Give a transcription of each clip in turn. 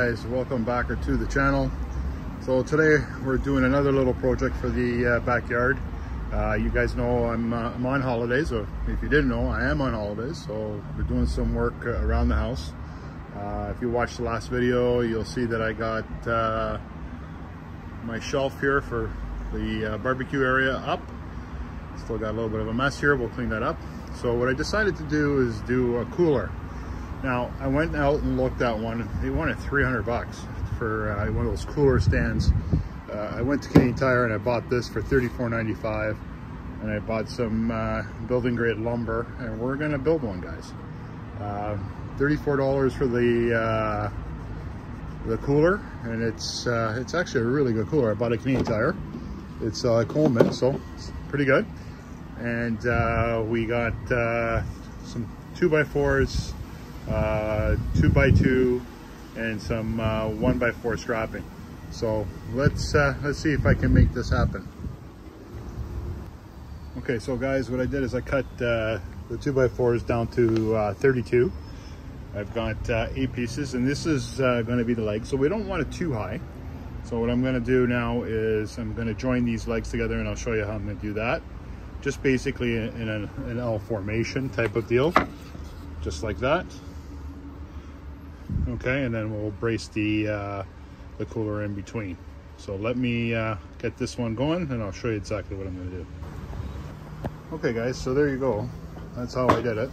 guys, welcome back to the channel. So today we're doing another little project for the backyard. You guys know I'm on holidays, so if you didn't know, I am on holidays, so we're doing some work around the house. If you watched the last video, you'll see that I got my shelf here for the barbecue area up. Still got a little bit of a mess here, we'll clean that up. So what I decided to do is do a cooler. Now, I went out and looked at one. They wanted 300 bucks for one of those cooler stands. I went to Canadian Tire and I bought this for $34.95, and I bought some building grade lumber, and we're gonna build one, guys. $34 for the cooler, and it's actually a really good cooler. I bought a Canadian Tire. It's Coleman, so it's pretty good. And we got some 2x4s, 2x2, and some 1x4 strapping. So let's see if I can make this happen. Okay, so guys, what I did is I cut the 2x4s down to 32. I've got 8 pieces, and this is going to be the leg, so we don't want it too high. So what I'm going to do now is I'm going to join these legs together, and I'll show you how I'm going to do that. Just basically in an L formation type of deal, just like that. Okay, and then we'll brace the cooler in between. So let me get this one going, and I'll show you exactly what I'm going to do. Okay guys, so there you go. That's how I did it.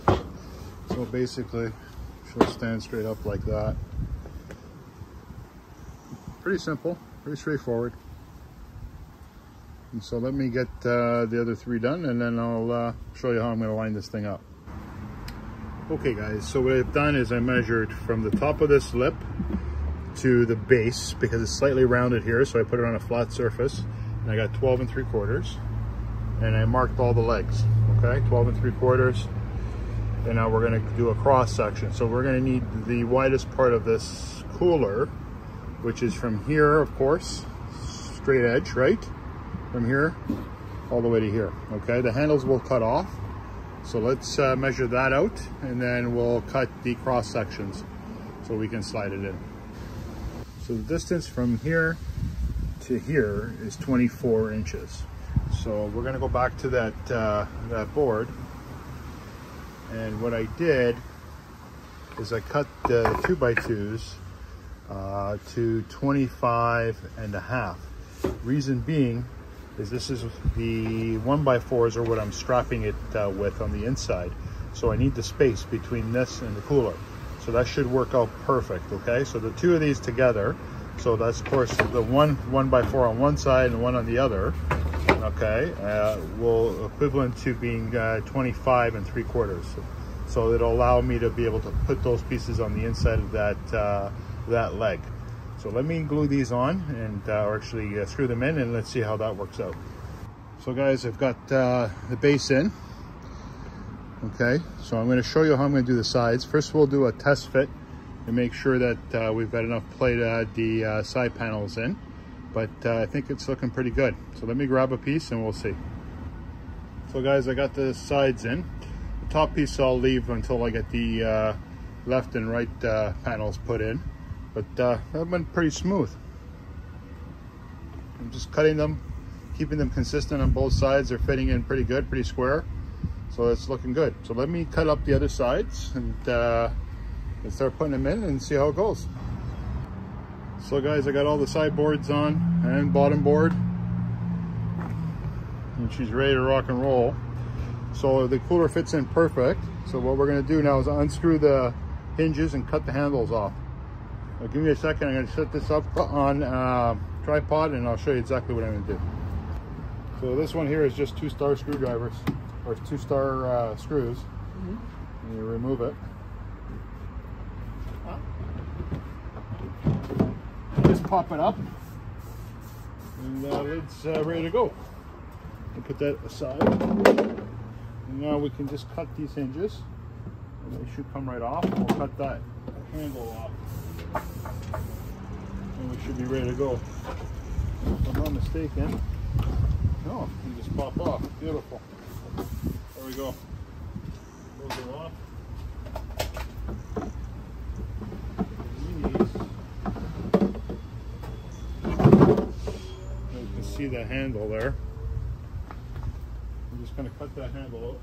So basically, she'll stand straight up like that. Pretty simple, pretty straightforward. And so let me get the other 3 done, and then I'll show you how I'm going to line this thing up. Okay guys, so what I've done is I measured from the top of this lip to the base, because it's slightly rounded here, so I put it on a flat surface, and I got 12 3/4, and I marked all the legs. Okay, 12 3/4, and now we're going to do a cross section. So we're going to need the widest part of this cooler, which is from here, of course, straight edge, right? From here all the way to here. Okay, the handles will cut off, so let's measure that out, and then we'll cut the cross sections so we can slide it in. So the distance from here to here is 24 inches. So we're going to go back to that board, and what I did is I cut the 2x2s to 25.5. Reason being is this is the 1x4s are what I'm strapping it with on the inside. So I need the space between this and the cooler. So that should work out perfect, okay? So the 2 of these together, so that's of course the 1x4 on one side and 1 on the other, okay, will equivalent to being 25 3/4. So it'll allow me to be able to put those pieces on the inside of that leg. So let me glue these on, and or actually screw them in, and let's see how that works out. So guys, I've got the base in. Okay, so I'm going to show you how I'm going to do the sides. First we'll do a test fit to make sure that we've got enough play to add the side panels in. But I think it's looking pretty good. So let me grab a piece and we'll see. So guys, I got the sides in. The top piece I'll leave until I get the left and right panels put in. But they've been pretty smooth. I'm just cutting them, keeping them consistent on both sides. They're fitting in pretty good, pretty square. So it's looking good. So let me cut up the other sides and start putting them in and see how it goes. So guys, I got all the side boards on and bottom board, and she's ready to rock and roll. So the cooler fits in perfect. So what we're going to do now is unscrew the hinges and cut the handles off. Now give me a second, I'm going to set this up on tripod, and I'll show you exactly what I'm going to do. So this one here is just 2-star screwdrivers, or 2-star screws. And you remove it. Just pop it up, and it's ready to go. I'll put that aside. And now we can just cut these hinges, and they should come right off. We'll cut that handle off, and we should be ready to go. If I'm not mistaken, no, you just pop off. Beautiful. There we go. Those are off. These the handle there. I'm just going to cut that handle out.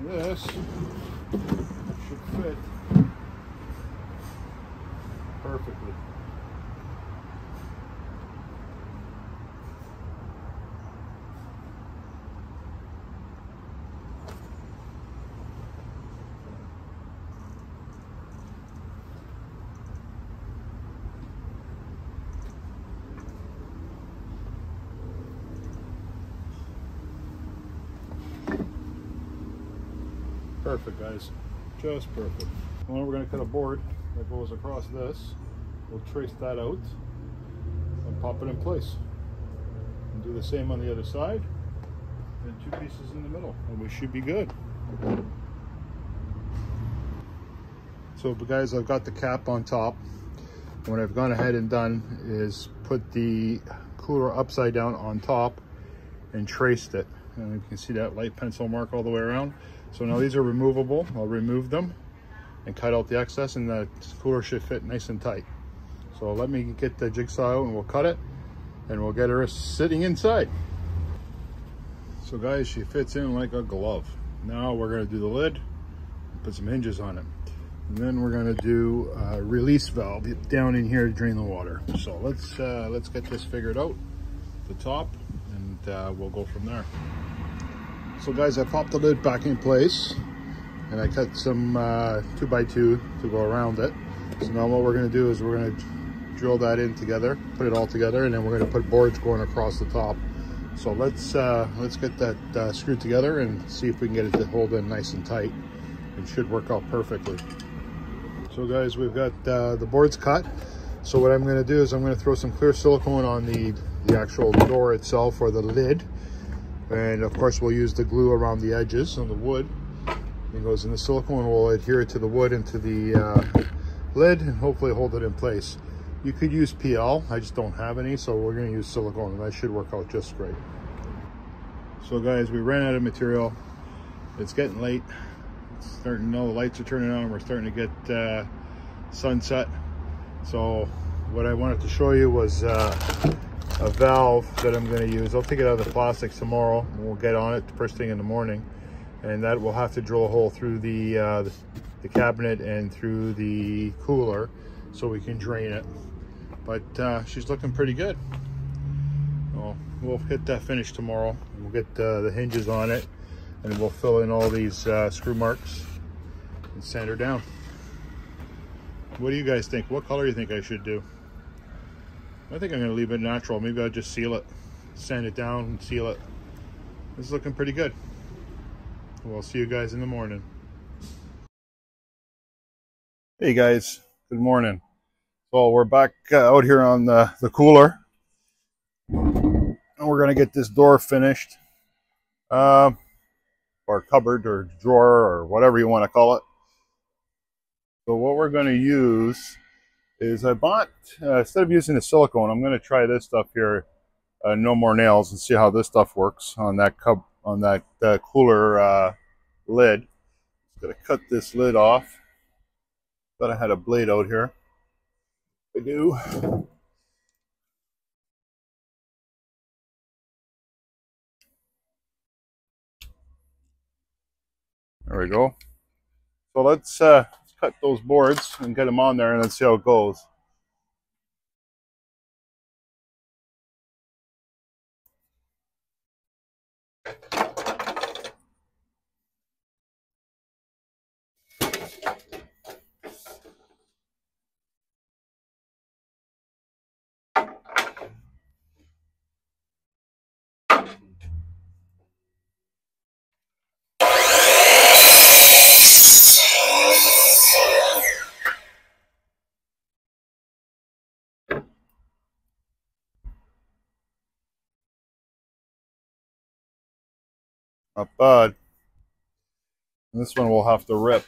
This should fit perfectly. Perfect, guys. Just perfect. Well, we're going to cut a board that goes across this. We'll trace that out and pop it in place. And do the same on the other side. And 2 pieces in the middle. And we should be good. So, guys, I've got the cap on top. What I've gone ahead and done is put the cooler upside down on top and traced it. And you can see that light pencil mark all the way around. So now these are removable. I'll remove them and cut out the excess, and the cooler should fit nice and tight. So let me get the jigsaw out and we'll cut it and we'll get her sitting inside. So guys, she fits in like a glove. Now we're going to do the lid, put some hinges on it. And then we're going to do a release valve down in here to drain the water. So let's get this figured out, the top, and we'll go from there. So guys, I popped the lid back in place and I cut some 2x2 to go around it. So now what we're going to do is we're going to drill that in together, put it all together, and then we're going to put boards going across the top. So let's get that screwed together and see if we can get it to hold in nice and tight. It should work out perfectly. So guys, we've got the boards cut. So what I'm going to do is I'm going to throw some clear silicone on the actual door itself, or the lid. And of course we'll use the glue around the edges on the wood. It goes in the silicone, will adhere to the wood and to the lid and hopefully hold it in place. You could use PL, I just don't have any, so we're going to use silicone and that should work out just great. So guys, we ran out of material. It's getting late. It's starting, the lights are turning on, we're starting to get sunset. So what I wanted to show you was a valve that I'm going to use. I'll take it out of the plastic tomorrow and we'll get on it first thing in the morning, and that will have to drill a hole through the cabinet and through the cooler so we can drain it. But she's looking pretty good. Well, we'll get that finished tomorrow. We'll get the hinges on it and we'll fill in all these screw marks and sand her down. What do you guys think? What color do you think I should do? I think I'm going to leave it natural. Maybe I'll just seal it, sand it down and seal it. This is looking pretty good. We'll see you guys in the morning. Hey guys, good morning. So we're back out here on the cooler. And we're going to get this door finished. Or cupboard or drawer or whatever you want to call it. So what we're going to use is I bought, instead of using the silicone, I'm going to try this stuff here, no more nails, and see how this stuff works on that cup, on that cooler lid. Just going to cut this lid off. Thought I had a blade out here. I do. There we go. So let's cut those boards and get them on there and let's see how it goes. Not bad. And this one we'll have to rip.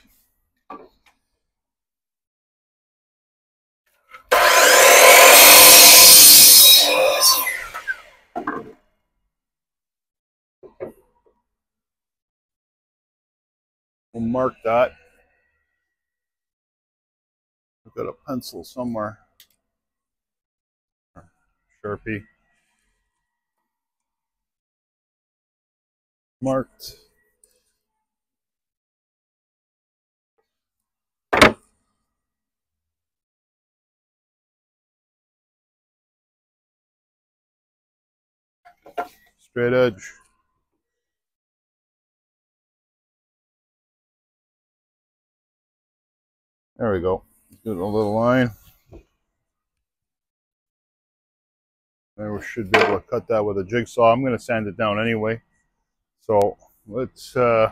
We'll mark that. I've got a pencil somewhere. Sharpie. Marked. Straight edge. There we go. Get a little line. And we should be able to cut that with a jigsaw. I'm going to sand it down anyway. So let's get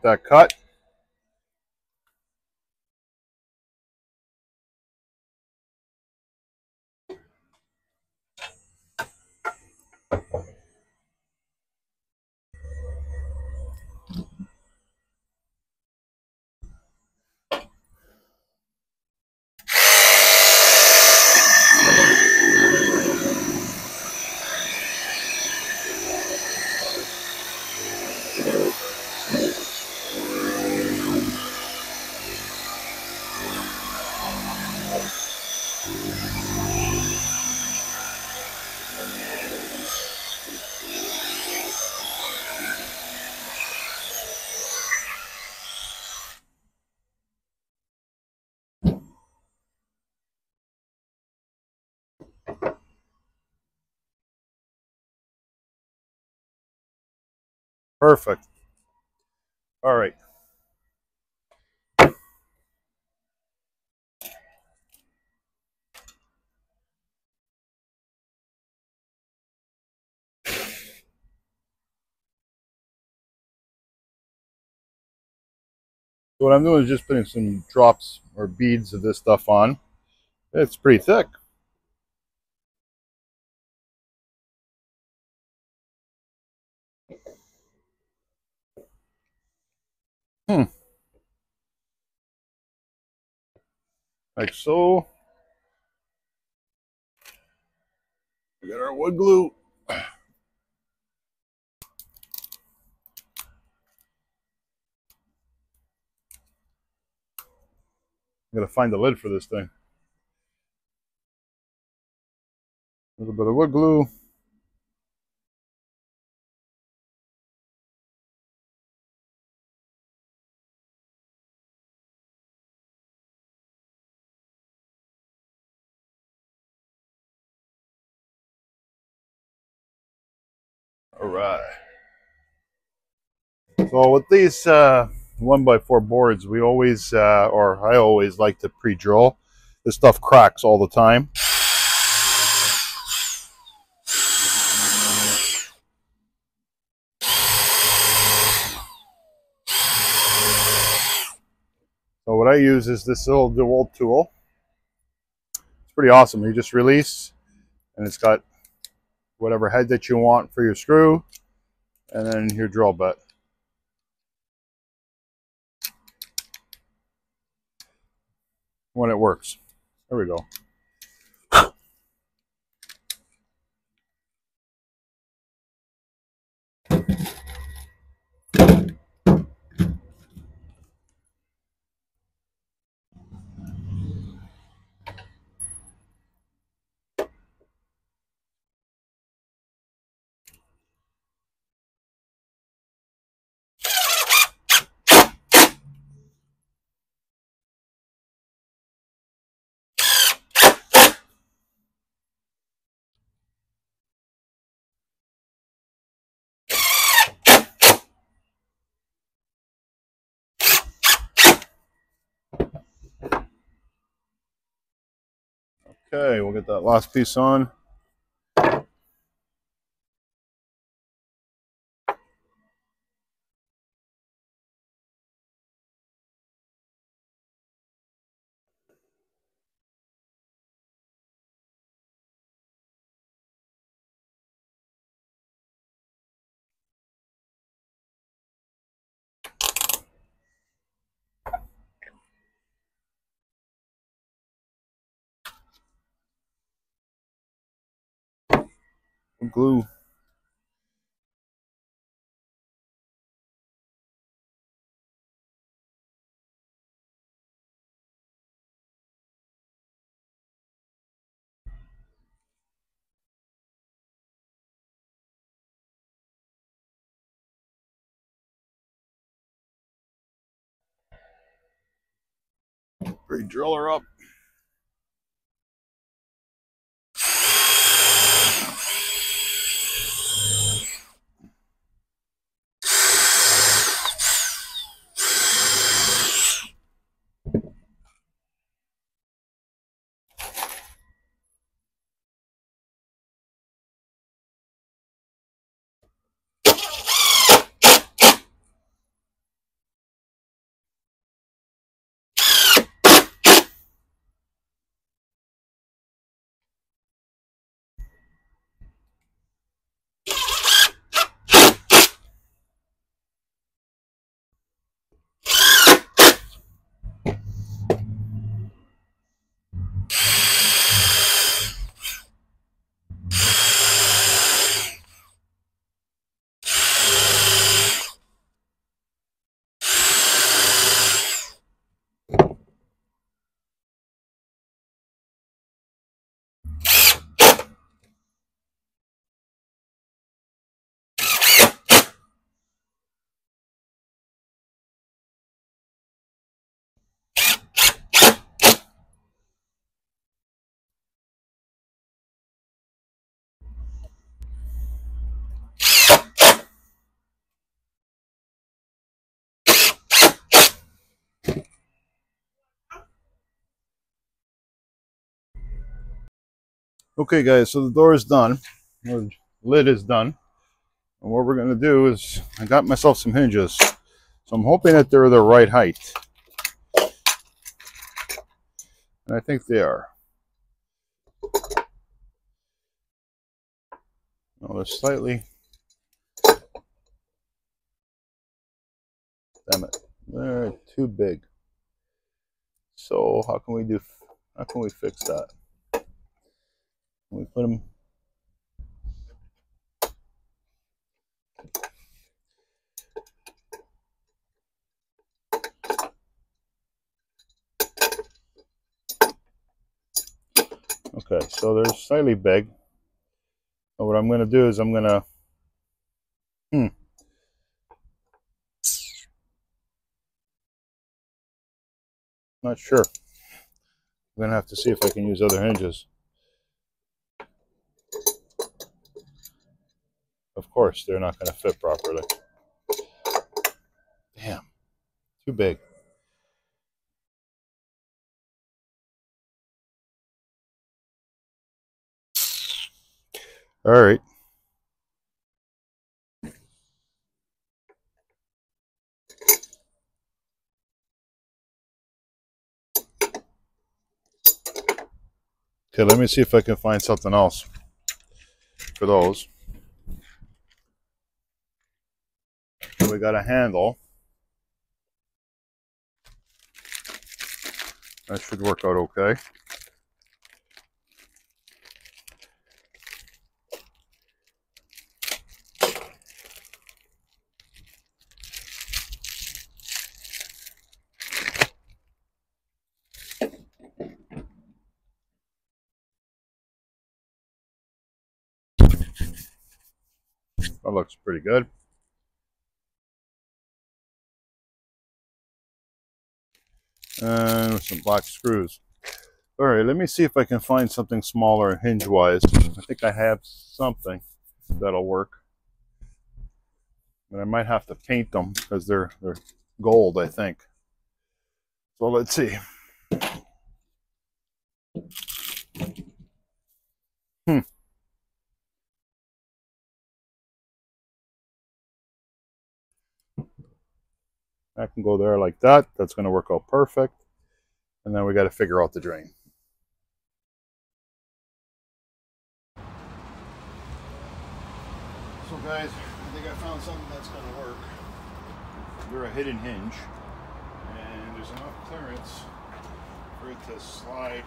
that cut. Perfect. All right. So what I'm doing is just putting some drops or beads of this stuff on. It's pretty thick. Like so. We got our wood glue. I'm gonna find the lid for this thing. A little bit of wood glue. All right. So with these 1x4 boards, we always, or I always like to pre-drill. This stuff cracks all the time. So what I use is this little DeWalt tool. It's pretty awesome. You just release, and it's got whatever head that you want for your screw, and then your drill bit. when it works. There we go. Okay, we'll get that last piece on. Glue. Drill her up. Okay guys, so the door is done, the lid is done, and what we're going to do is, I got myself some hinges, so I'm hoping that they're the right height, and I think they are. No, they're slightly, damn it, they're too big. So how can we fix that? Can we put them, okay, so they're slightly big. So what I'm going to do is I'm going to, not sure. I'm going to have to see if I can use other hinges. Of course, they're not going to fit properly. Damn, too big. All right. Okay, let me see if I can find something else for those. So we got a handle. That should work out okay. That looks pretty good. And with some black screws. All right, let me see if I can find something smaller hinge-wise. I think I have something that'll work. And I might have to paint them because they're gold, I think. So let's see. That can go there like that. That's going to work out perfect. And then we got to figure out the drain. So guys, I think I found something that's going to work. They're a hidden hinge, and there's enough clearance for it to slide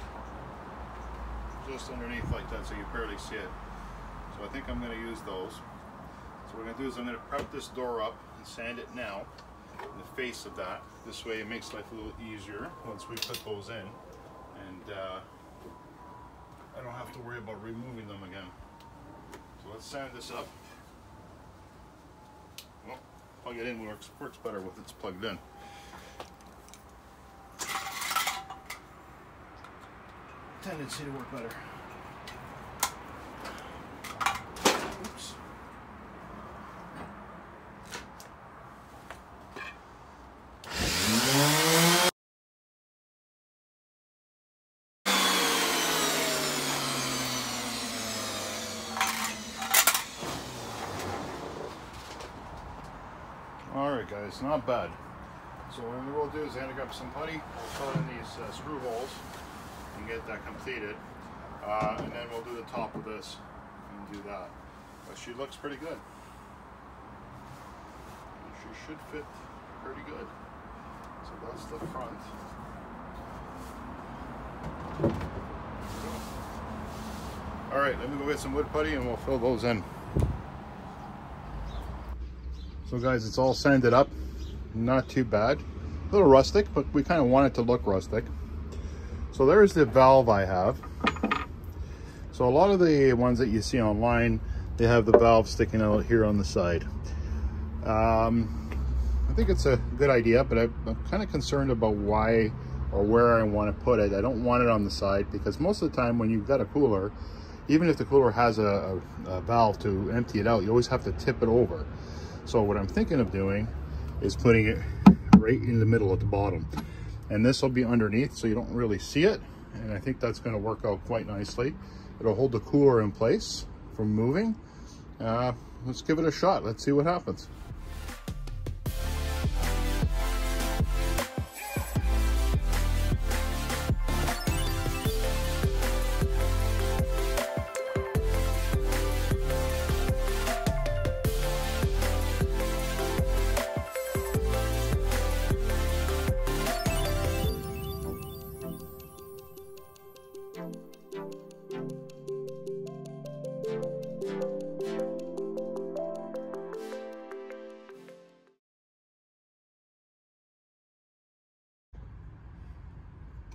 just underneath like that so you barely see it. So I think I'm going to use those. So what I'm going to do is I'm going to prep this door up and sand it now in the face of that. This way it makes life a little easier once we put those in, and I don't have to worry about removing them again. So let's sand this up. Well, plug it in works better with it's plugged in. Tendency to work better. Oops. Alright guys, not bad. So what we'll do is I'm going to grab some putty, we'll fill in these screw holes and get that completed. And then we'll do the top of this and do that. But she looks pretty good. She should fit pretty good. So that's the front. Alright, let me go get some wood putty and we'll fill those in. So guys, it's all sanded up. Not too bad. A little rustic, but we kind of want it to look rustic. So there's the valve I have. So a lot of the ones that you see online, they have the valve sticking out here on the side. I think it's a good idea, but I'm kind of concerned about why or where I want to put it. I don't want it on the side because most of the time when you've got a cooler, even if the cooler has a valve to empty it out, you always have to tip it over. So what I'm thinking of doing is putting it right in the middle at the bottom. And this will be underneath so you don't really see it. And I think that's going to work out quite nicely. It'll hold the cooler in place from moving. Let's give it a shot. Let's see what happens.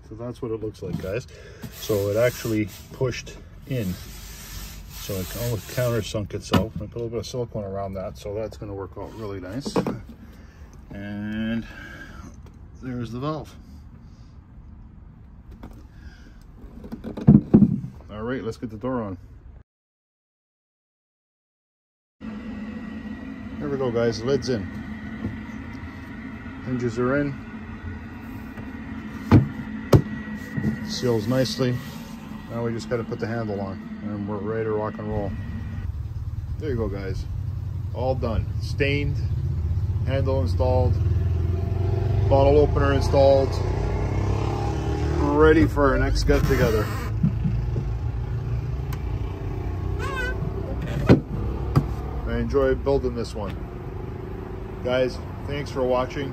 So that's what it looks like, guys. So it actually pushed in. So it almost countersunk itself. I put a little bit of silicone around that, so that's going to work out really nice. And there's the valve. All right, let's get the door on. There we go, guys. The lid's in. Hinges are in. Seals nicely. Now we just got to put the handle on and we're ready to rock and roll. There you go, guys. All done. Stained, handle installed, bottle opener installed, ready for our next get together. I enjoyed building this one. Guys, thanks for watching.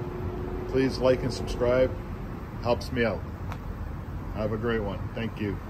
Please like and subscribe. Helps me out. Have a great one. Thank you.